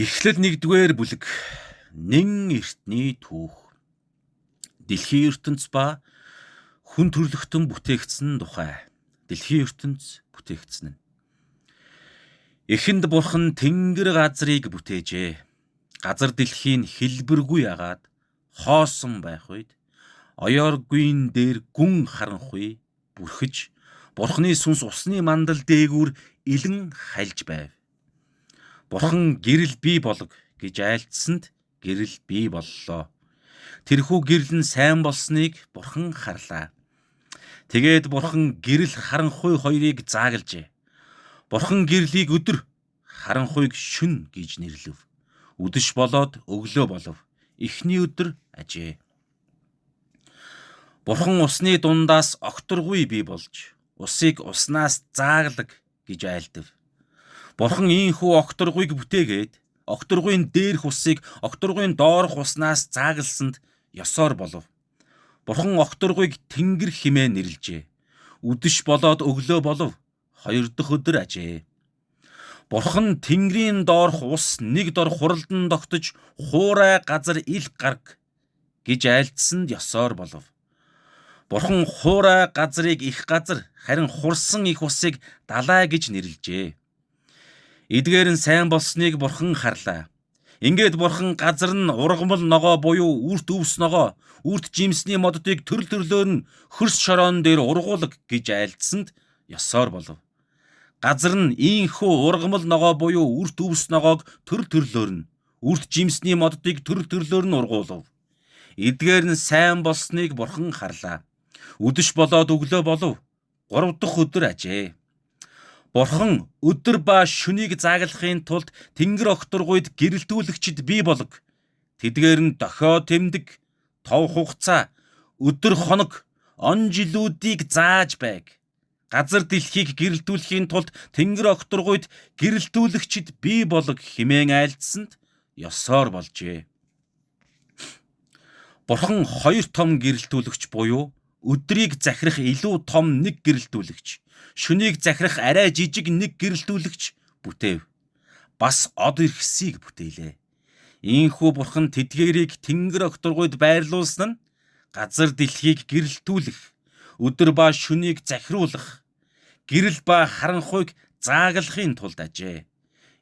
Эхлэл 1-р бүлэг. Нэн эртний түүх. Дэлхийн ертөнц ба хүн төрлөختөн бүтээгдсэн тухай. Дэлхийн ертөнц бүтээгдсэн нь. Эхэнд бурхан тэнгэр газрыг бүтээжээ. Газар дэлхийн хэлбэргүй агаад хоосон байх үед оёоргүйн дээр гүн харанхуй бүрхэж бурханы сүнс усны мандал дээгүүр илэн хальж байв. Бурхан гэрэл бий болог гэж айлтсанд гэрэл бий боллоо. Тэрхүү гэрэл нь сайн болсныг бурхан харлаа. Тэгээд бурхан гэрэл харанхуй хоёрыг заагалжээ. Бурхан гэрлийг өдөр, харанхуйг шүн гэж нэрлэв. Үдэш болоод өглөө болов. Эхний өдөр ажээ. Бурхан усны дундаас окторгүй бий болж, усыг уснаас зааглаг гэж айлдав. Бурхан ийхүү окторгүйг бүтээгээд, окторгүйн дээрх усыг окторгүйн доорх уснаас заагалсанд ёсоор болов. Бурхан окторгүйг тэнгэр хэмээн нэрлэжээ. Үдэш болоод өглөө болов. 2 дахь өдөр ажээ. Бурхан тэнгэрийн доорх ус нэг дор хуралдан тогтож хуурай газар ил гарг гэж айлтсанд ёсоор болов. Бурхан хуурай газрыг их газар, харин хурсан их усыг далай гэж нэрлэжээ. Эдгээр нь сайн болсныг бурхан харлаа. Ингээд бурхан газар нь ургамал ногоо буюу үрт өвс ногоо, үрт жимсний моддыг төрөл төрлөөр нь хөрс шороон дээр ургуулг гэж айлтсанд ёсоор болов. Газар нь ийхүү ургамал ногоо буюу үрт өвс ногоог төрөл төрлөөр нь, үрт жимсний моддыг төрөл төрлөөр нь ургуулв. Эдгээр нь сайн болсныг бурхан харлаа. Үдэш болоод өглөө болов. 3 дахь өдөр ажээ. Бурхан өдөр ба шөнийг зааглахын тулд тэнгэр окторгүйд гэрэлтүүлэгчд бий болог. Тэдгээр нь дохио тэмдэг, тов хугацаа, өдөр хоног, он жилүүдийг зааж байг. Газар дэлхийг гэрэлтүүлэхийн тулд тэнгэр окторгүйд гэрэлтүүлэгчд бий болог хэмээн айлдсанд ёсоор болжээ. Бурхан 2 том гэрэлтүүлэгч буюу өдрийг захирах илүү том нэг гэрэлтүүлэгч, шөнийг захирах арай жижиг нэг гэрэлтүүлэгч бүтээв. Бас од ирхсийг бүтээлээ. Ийхүү бурхан тэдгээрийг тэнгэр окторгүйд байрлуулсан нь газар дэлхийг гэрэлтүүлэх, өдөр ба шөнийг захируулах, гэрэл ба харанхуйг зааглахын тулд ажээ.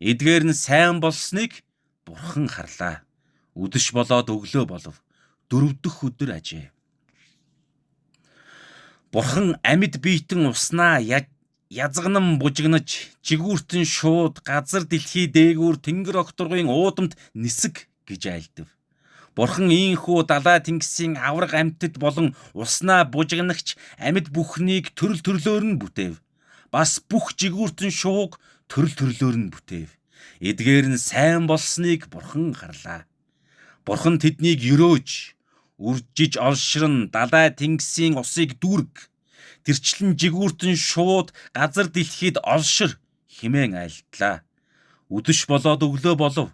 Эдгээр нь сайн болсныг бурхан харлаа. Үдэш болоод өглөө болов. 4 дахь өдөр ажээ. Бурхан амьд биетэн уснаа язгнан бужигнаж, жигүүртэн шууд газар дэлхий дээгүүр тэнгэр окторгүйн уудамд нисэг гэж айлдав. Бурхан ийхүү далай тэнгисийн авраг амьтад болон уснаа бужигнагч амьд бүхнийг төрөл төрлөөр нь бүтээв. Бас бүх жигүүртэн шууг төрөл төрлөөр нь бүтээв. Эдгээр нь сайн болсныг бурхан харлаа. Бурхан тэднийг өрөөж, үржиж олширн далай тэнгисийн усыг дүүрэг, тэрчлэн жигүүртэн шууд газар дэлхийд олшир хэмээн айлтлаа. Үдэш болоод өглөө болов.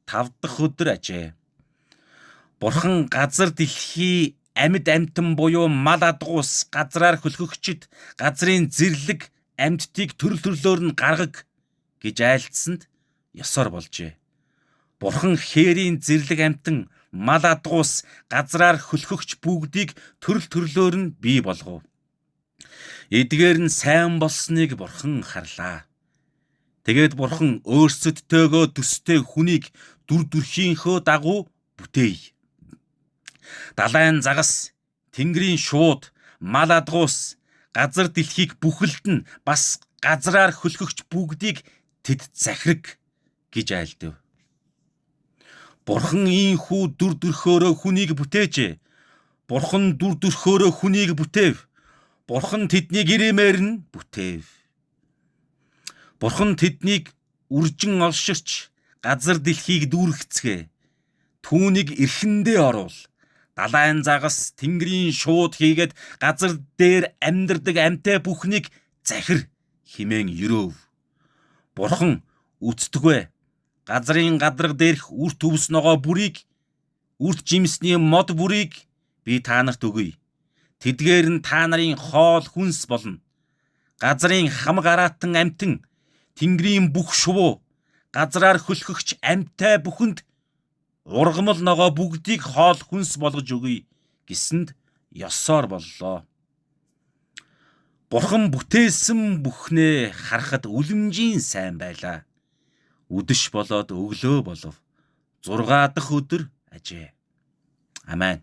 5 дахь өдөр ажээ. Бурхан газар дэлхий амьд амьтан буюу мал адгуус, газраар хөлхөгчд, газрын зэрлэг амьтдыг төрөл төрлөөр нь гаргаг гэж айлтсанд ёсоор болжээ. Бурхан хээрийн зэрлэг амьтан, мал адгуус, газраар хөлхөгч бүгдийг төрөл төрлөөр нь бий болгов. Эдгээр нь сайн болсныг бурхан харлаа. Тэгээд бурхан өөрсөдтэйгөө төстэй хүнийг дүр төрхийнхөө дагуу бүтээе. Далайн загас, тэнгэрийн шууд, мал адгуус, газар дэлхийг бүхэлд нь бас газраар хөлхөгч бүгдийг тэд захираг гэж айлдав. Бурхан ийхүү дүр төрхөөрөө хүнийг бүтээжээ. Бурхан дүр төрхөөрөө хүнийг бүтээв. Бурхан тэднийг ирэмээр нь бүтээв. Бурхан тэднийг үржин олширч, газар дэлхийг дүүргэцгээ. Түүнийг эрхэндээ оруул. Далайн загас, тэнгэрийн шууд хийгээд газар дээр амьдардаг амьтаа бүхнийг захир хэмээн өрөөв. Бурхан үцдэгвэ. Газрын гадарга дээрх үрт өвс ногоо бүрийг, үрт жимсний мод бүрийг би та нарт өгье. Тэдгээр нь та нарын хоол хүнс болно. Газрын хамаг араатан амьтан, тэнгэрийн бүх шувуу, газраар хөлхөгч амьтай бүхэнд ургамал ногоо бүгдийг хоол хүнс болгож өгье гэсэнд ёсоор боллоо. Бурхан бүтээсэн бүхнээ харахад үлэмжийн сайн байлаа. Үдэш болоод өглөө болов. 6 дахь өдөр ажээ. Амен.